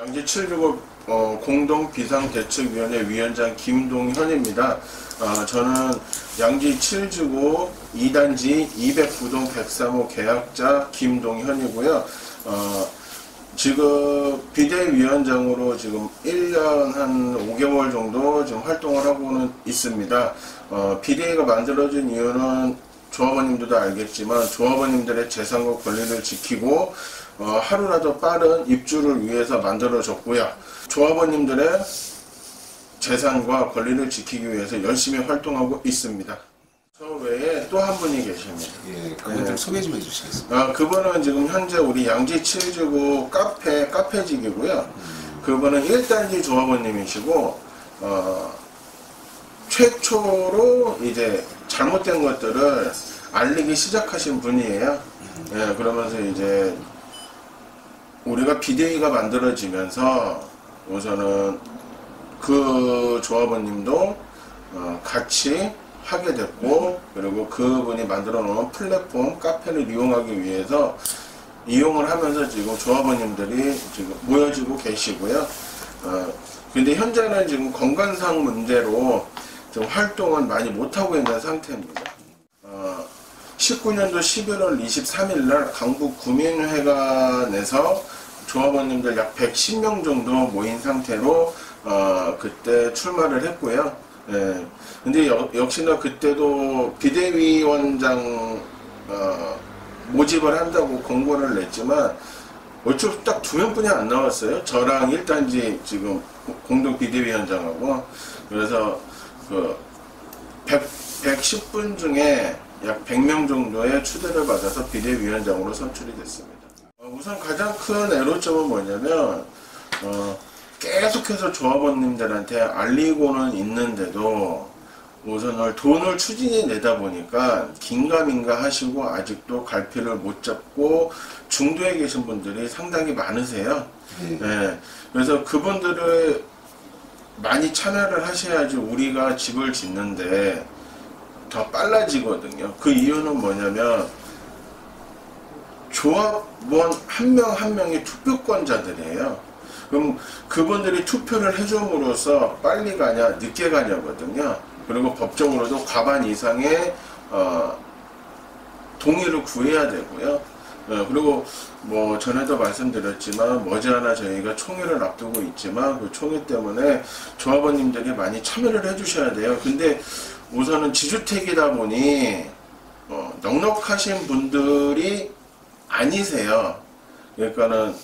양지 7주거 공동비상대책위원회 위원장 김동현입니다. 저는 양지 7주거 2단지 209동 103호 계약자 김동현이고요. 지금 비대위원장으로 지금 1년 한 5개월 정도 지금 활동을 하고는 있습니다. 비대위가 만들어진 이유는 조합원님들도 알겠지만 조합원님들의 재산과 권리를 지키고 하루라도 빠른 입주를 위해서 만들어졌고요. 조합원님들의 재산과 권리를 지키기 위해서 열심히 활동하고 있습니다. 저 외에 또 한 분이 계십니다. 예, 그분 좀 소개 좀 해주시겠습니까? 그분은 지금 현재 우리 양지 7주거 카페직이고요. 그분은 1단지 조합원님이시고 최초로 이제 잘못된 것들을 알리기 시작하신 분이에요. 예, 그러면서 이제 우리가 비대위가 만들어지면서 우선은 그 조합원님도 같이 하게 됐고, 그리고 그분이 만들어 놓은 플랫폼 카페를 이용하기 위해서 이용을 하면서 지금 조합원님들이 지금 모여지고 계시고요. 근데 현재는 지금 건강상 문제로 좀 활동은 많이 못하고 있는 상태입니다. 19년도 11월 23일 날 강북 구민회관에서 조합원님들 약 110명 정도 모인 상태로 그때 출마를 했고요. 예. 근데 역시나 그때도 비대위원장 모집을 한다고 공고를 냈지만 어차피 딱 2명뿐이 안 나왔어요. 저랑 1단지 지금 공동 비대위원장하고. 그래서 그 110분 중에 약 100명 정도의 추대를 받아서 비대위원장으로 선출이 됐습니다. 우선 가장 큰 애로점은 뭐냐면 계속해서 조합원님들한테 알리고는 있는데도 우선 돈을 추진해 내다 보니까 긴가민가 하시고 아직도 갈피를 못 잡고 중도에 계신 분들이 상당히 많으세요. 네. 그래서 그분들을 많이 참여를 하셔야지 우리가 집을 짓는데 더 빨라지거든요. 그 이유는 뭐냐면 조합원 한 명 한 명이 투표권자들이에요. 그럼 그분들이 투표를 해줌으로써 빨리 가냐 늦게 가냐거든요. 그리고 법적으로도 과반 이상의 동의를 구해야 되고요. 그리고 뭐 전에도 말씀드렸지만 머지않아 저희가 총회를 앞두고 있지만 그 총회 때문에 조합원님들이 많이 참여를 해주셔야 돼요. 근데 우선은 지주택이다 보니 넉넉하신 분들이 아니세요. 그러니까는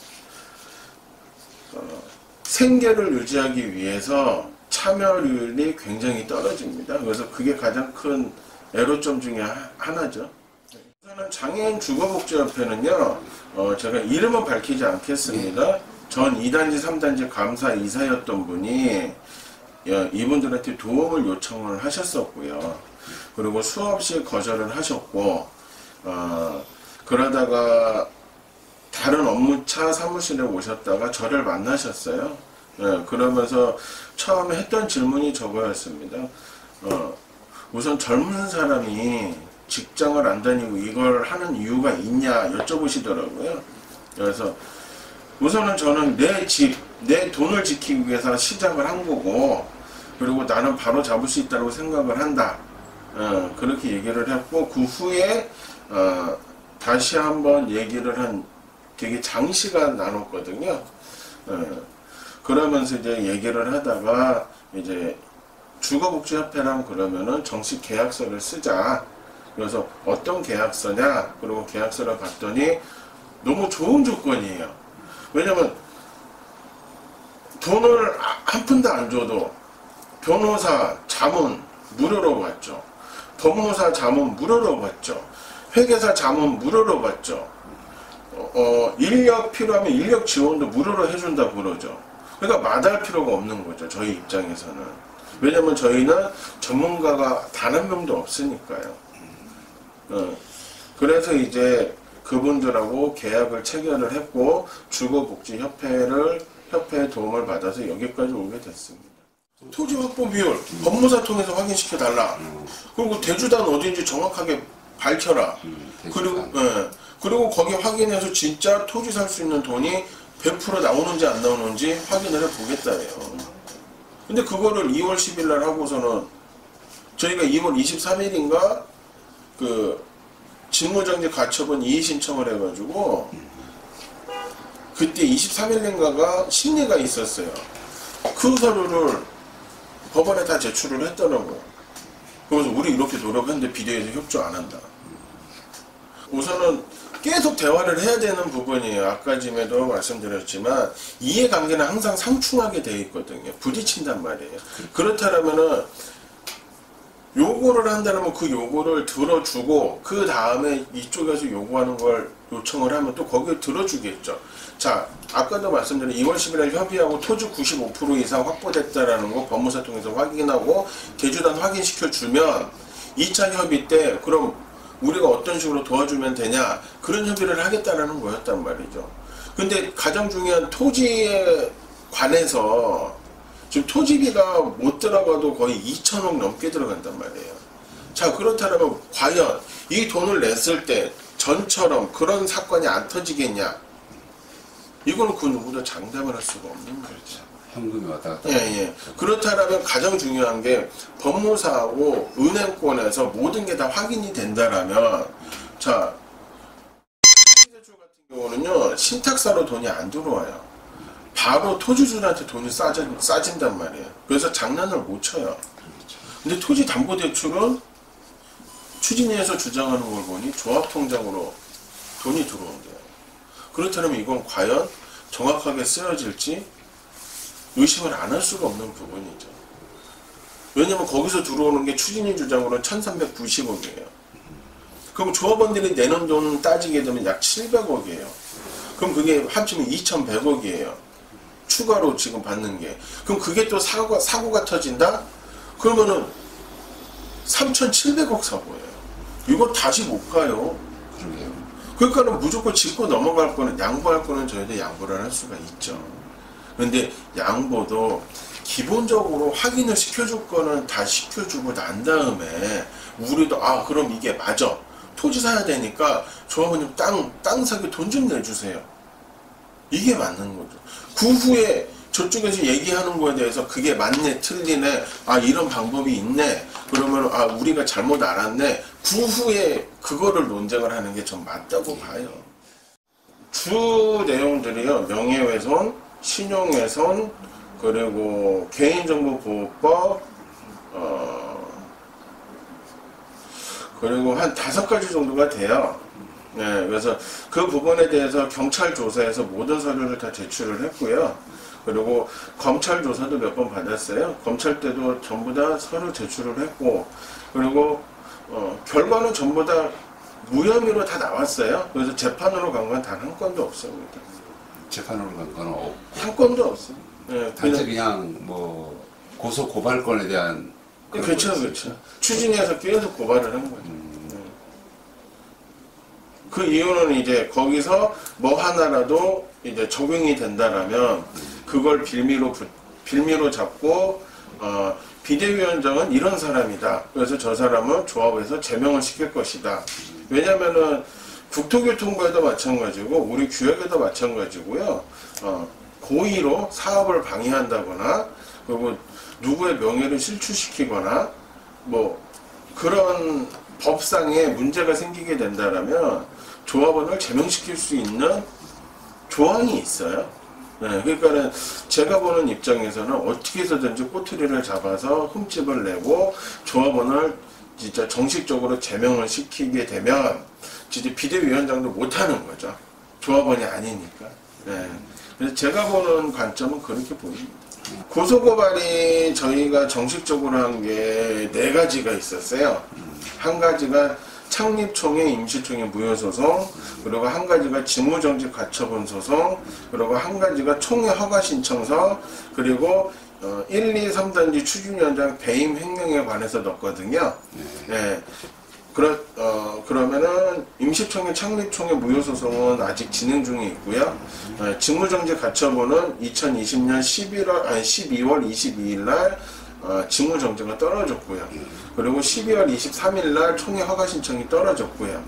생계를 유지하기 위해서 참여율이 굉장히 떨어집니다. 그래서 그게 가장 큰 애로점 중에 하나죠. 우선은 장애인 주거복지협회는요, 제가 이름은 밝히지 않겠습니다. 전 2단지, 3단지 감사 이사였던 분이 이분들한테 도움을 요청을 하셨었고요. 그리고 수없이 거절을 하셨고, 그러다가 다른 업무차 사무실에 오셨다가 저를 만나셨어요. 그러면서 처음에 했던 질문이 저거였습니다. 우선 젊은 사람이 직장을 안 다니고 이걸 하는 이유가 있냐 여쭤보시더라고요. 그래서 우선은 저는 내 집, 내 돈을 지키기 위해서 시작을 한 거고, 그리고 나는 바로 잡을 수 있다고 생각을 한다. 그렇게 얘기를 했고, 그 후에 다시 한번 얘기를 한 되게 장시간 나눴거든요. 그러면서 이제 얘기를 하다가 이제 주거복지협회랑 그러면은 정식 계약서를 쓰자. 그래서 어떤 계약서냐? 그리고 계약서를 봤더니 너무 좋은 조건이에요. 왜냐면 돈을 한 푼도 안 줘도 변호사, 자문 무료로 받죠. 법무사 자문 무료로 받죠. 회계사 자문 무료로 받죠. 인력 필요하면 인력 지원도 무료로 해준다고 그러죠. 그러니까 마다할 필요가 없는 거죠. 저희 입장에서는. 왜냐면 저희는 전문가가 단 한 명도 없으니까요. 그래서 이제 그분들하고 계약을 체결을 했고 주거복지협회의 도움을 받아서 여기까지 오게 됐습니다. 토지 확보 비율 법무사 통해서 확인시켜 달라. 그리고 대주단 어딘지 정확하게 밝혀라. 그리고 거기 확인해서 진짜 토지 살 수 있는 돈이 100% 나오는지 안 나오는지 확인을 해보겠다 해요. 근데 그거를 2월 10일 날 하고서는 저희가 2월 23일인가 그 직무정지 가처분 이의 신청을 해가지고 그때 23일인가가 심리가 있었어요. 그 서류를 법원에 다 제출을 했더라고요. 그래서 우리 이렇게 노력했는데 비대위에서 협조 안 한다. 우선은 계속 대화를 해야 되는 부분이에요. 아까 전에도 말씀드렸지만 이해관계는 항상 상충하게 돼 있거든요. 부딪힌단 말이에요. 그렇다면은 요구를 한다면 그 요구를 들어주고 그 다음에 이쪽에서 요구하는 걸 요청을 하면 또 거기에 들어주겠죠. 자, 아까도 말씀드린 2월 10일에 협의하고 토지 95% 이상 확보됐다라는 거 법무사 통해서 확인하고 대주단 확인시켜주면 2차 협의 때 그럼 우리가 어떤 식으로 도와주면 되냐 그런 협의를 하겠다라는 거였단 말이죠. 근데 가장 중요한 토지에 관해서 지금 토지비가 못 들어가도 거의 2천억 넘게 들어간단 말이에요. 자, 그렇다면 과연 이 돈을 냈을 때 전처럼 그런 사건이 안 터지겠냐? 이거는 그 누구도 장담을 할 수가 없는 거죠. 현금이 왔다 갔다. 예. 그렇다면 가장 중요한 게 법무사하고 은행권에서 모든 게 다 확인이 된다라면 자, 대출 같은 경우는요 신탁사로 돈이 안 들어와요. 바로 토지주한테 돈이 싸진단 말이에요. 그래서 장난을 못 쳐요. 근데 토지담보대출은 추진위에서 주장하는 걸 보니 조합통장으로 돈이 들어온대요. 그렇다면 이건 과연 정확하게 쓰여질지 의심을 안 할 수가 없는 부분이죠. 왜냐면 거기서 들어오는 게 추진위 주장으로는 1390억이에요. 그럼 조합원들이 내는 돈 따지게 되면 약 700억이에요. 그럼 그게 합치면 2100억이에요. 추가로 지금 받는 게. 그럼 그게 또 사고가 터진다? 그러면은 3700억 사고예요. 이거 다시 못 가요. 그러게요. 그러니까는 무조건 짚고 넘어갈 거는 양보할 거는 저희도 양보를 할 수가 있죠. 근데 양보도 기본적으로 확인을 시켜줄 거는 다 시켜주고 난 다음에 우리도 아 그럼 이게 맞아. 토지 사야 되니까 조합원님 땅 사기 돈 좀 내주세요. 이게 맞는 거죠. 그 후에 저쪽에서 얘기하는 거에 대해서 그게 맞네 틀리네 아 이런 방법이 있네 그러면 아 우리가 잘못 알았네 그 후에 그거를 논쟁을 하는 게 전 맞다고 봐요. 주 내용들이요 명예훼손, 신용훼손 그리고 개인정보보호법 그리고 한 5가지 정도가 돼요. 네, 그래서 그 부분에 대해서 경찰 조사에서 모든 서류를 다 제출을 했고요. 그리고 검찰 조사도 몇 번 받았어요. 검찰 때도 전부 다 서류 제출을 했고, 그리고 결과는 전부 다 무혐의로 다 나왔어요. 그래서 재판으로 간 건 단 한 건도 없습니다. 재판으로 간 건 없고 한 건도 없어요. 네, 단지 그냥 뭐 고소 고발권에 대한 그렇죠. 추진위에서 계속 고발을 한 거죠. 그 이유는 이제 거기서 뭐 하나라도 이제 적용이 된다라면 그걸 빌미로 잡고 비대위원장은 이런 사람이다. 그래서 저 사람은 조합에서 제명을 시킬 것이다. 왜냐면은 국토교통부에도 마찬가지고 우리 규약에도 마찬가지고요. 고의로 사업을 방해한다거나 그리고 누구의 명예를 실추시키거나 뭐 그런 법상에 문제가 생기게 된다라면 조합원을 제명시킬 수 있는 조항이 있어요. 네, 그러니까는 제가 보는 입장에서는 어떻게 해서든지 꼬투리를 잡아서 흠집을 내고 조합원을 진짜 정식적으로 제명을 시키게 되면 진짜 비대위원장도 못하는 거죠. 조합원이 아니니까. 네. 그래서 제가 보는 관점은 그렇게 보입니다. 고소고발이 저희가 정식적으로 한 게 4가지가 있었어요. 한 가지가 창립총회, 임시총회 무효소송, 그리고 한 가지가 직무정지 가처분 소송, 그리고 한 가지가 총회 허가 신청서, 그리고 1, 2, 3단지 추진위원장 배임 횡령에 관해서 넣었거든요. 네. 그러면은 임시총회, 창립총회 무효소송은 아직 진행 중에 있고요. 직무정지 가처분은 2020년 12월 22일 날 직무정지가 떨어졌고요. 그리고 12월 23일 날 총회 허가 신청이 떨어졌고요.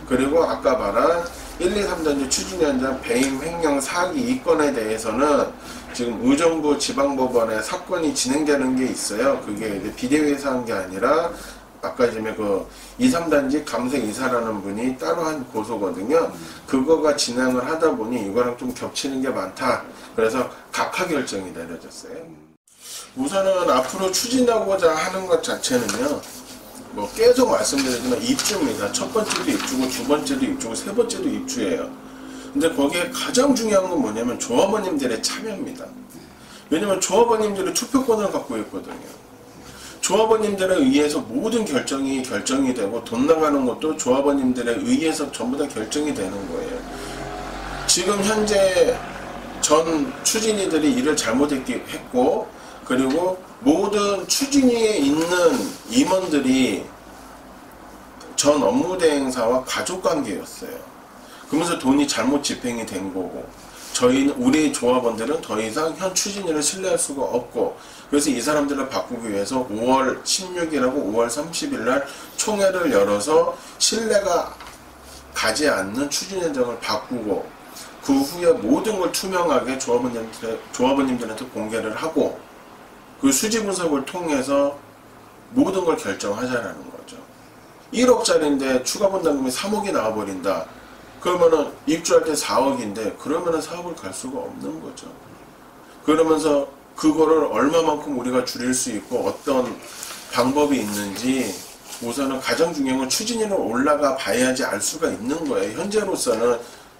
그리고 아까 말한 1, 2, 3단지 추진위 원장 배임 횡령 사기 이 건에 대해서는 지금 의정부 지방법원에 사건이 진행되는 게 있어요. 그게 이제 비대위에서 한 게 아니라 아까 전에 그 2, 3단지 감색 이사라는 분이 따로 한 고소거든요. 그거가 진행을 하다 보니 이거랑 좀 겹치는 게 많다. 그래서 각하 결정이 내려졌어요. 우선은 앞으로 추진하고자 하는 것 자체는요, 뭐 계속 말씀드리지만 입주입니다. 첫 번째도 입주고 두 번째도 입주고 세 번째도 입주예요. 근데 거기에 가장 중요한 건 뭐냐면 조합원님들의 참여입니다. 왜냐면 조합원님들이 투표권을 갖고 있거든요. 조합원님들에 의해서 모든 결정이 되고 돈 나가는 것도 조합원님들에 의해서 전부 다 결정이 되는 거예요. 지금 현재 전 추진이들이 일을 잘못했고, 그리고 모든 추진위에 있는 임원들이 전 업무대행사와 가족관계였어요. 그러면서 돈이 잘못 집행이 된 거고, 우리 조합원들은 더 이상 현 추진위를 신뢰할 수가 없고, 그래서 이 사람들을 바꾸기 위해서 5월 16일하고 5월 30일 날 총회를 열어서 신뢰가 가지 않는 추진위원장을 바꾸고, 그 후에 모든 걸 투명하게 조합원님들한테 공개를 하고, 그 수지 분석을 통해서 모든 걸 결정하자라는 거죠. 1억짜리인데 추가 분담금이 3억이 나와버린다. 그러면은 입주할 때 4억인데 그러면은 사업을 갈 수가 없는 거죠. 그러면서 그거를 얼마만큼 우리가 줄일 수 있고 어떤 방법이 있는지 우선은 가장 중요한 건 추진위로 올라가 봐야지 알 수가 있는 거예요. 현재로서는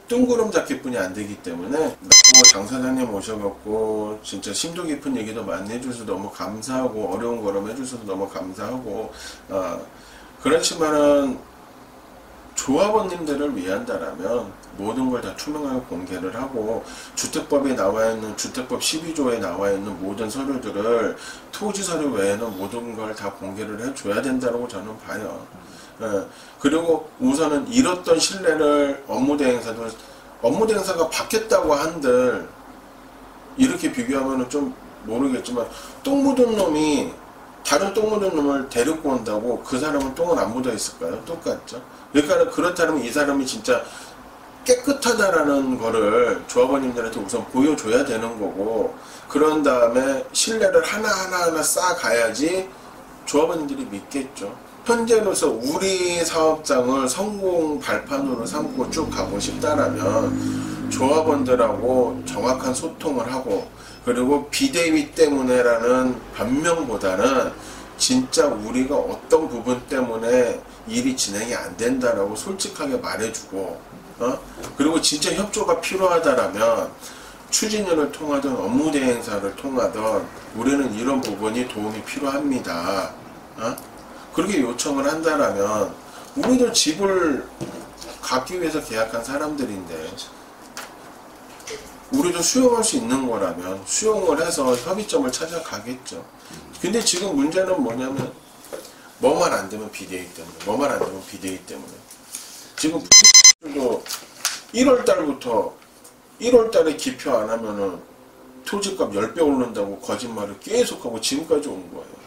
뜬구름 잡기뿐이 안 되기 때문에 나보고 장 사장님 오셔갖고 진짜 심도 깊은 얘기도 많이 해주셔서 너무 감사하고 어려운 거럼 해주셔서 너무 감사하고 그렇지만은 조합원님들을 위한다라면 모든 걸 다 투명하게 공개를 하고 주택법에 나와 있는 주택법 12조에 나와 있는 모든 서류들을 토지 서류 외에는 모든 걸 다 공개를 해줘야 된다고 저는 봐요. 그리고 우선은 잃었던 신뢰를 업무대행사가 바뀌었다고 한들 이렇게 비교하면 좀 모르겠지만 똥 묻은 놈이 다른 똥 묻은 놈을 데리고 온다고 그 사람은 똥은 안 묻어 있을까요? 똑같죠. 그러니까 그렇다면 이 사람이 진짜 깨끗하다라는 거를 조합원님들한테 우선 보여줘야 되는 거고, 그런 다음에 신뢰를 하나하나 쌓아가야지 조합원님들이 믿겠죠. 현재로서 우리 사업장을 성공 발판으로 삼고 쭉 가고 싶다라면 조합원들하고 정확한 소통을 하고, 그리고 비대위 때문에라는 변명보다는 진짜 우리가 어떤 부분 때문에 일이 진행이 안 된다라고 솔직하게 말해주고, 그리고 진짜 협조가 필요하다라면 추진위를 통하든 업무대행사를 통하든 우리는 이런 부분이 도움이 필요합니다. 그렇게 요청을 한다라면 우리도 집을 갖기 위해서 계약한 사람들인데 우리도 수용할 수 있는 거라면 수용을 해서 협의점을 찾아가겠죠. 근데 지금 문제는 뭐냐면 뭐만 안 되면 비대위 때문에, 뭐만 안 되면 비대위 때문에. 지금 도 1월달에 기표 안 하면은 토지값 10배 오른다고 거짓말을 계속하고 지금까지 온 거예요.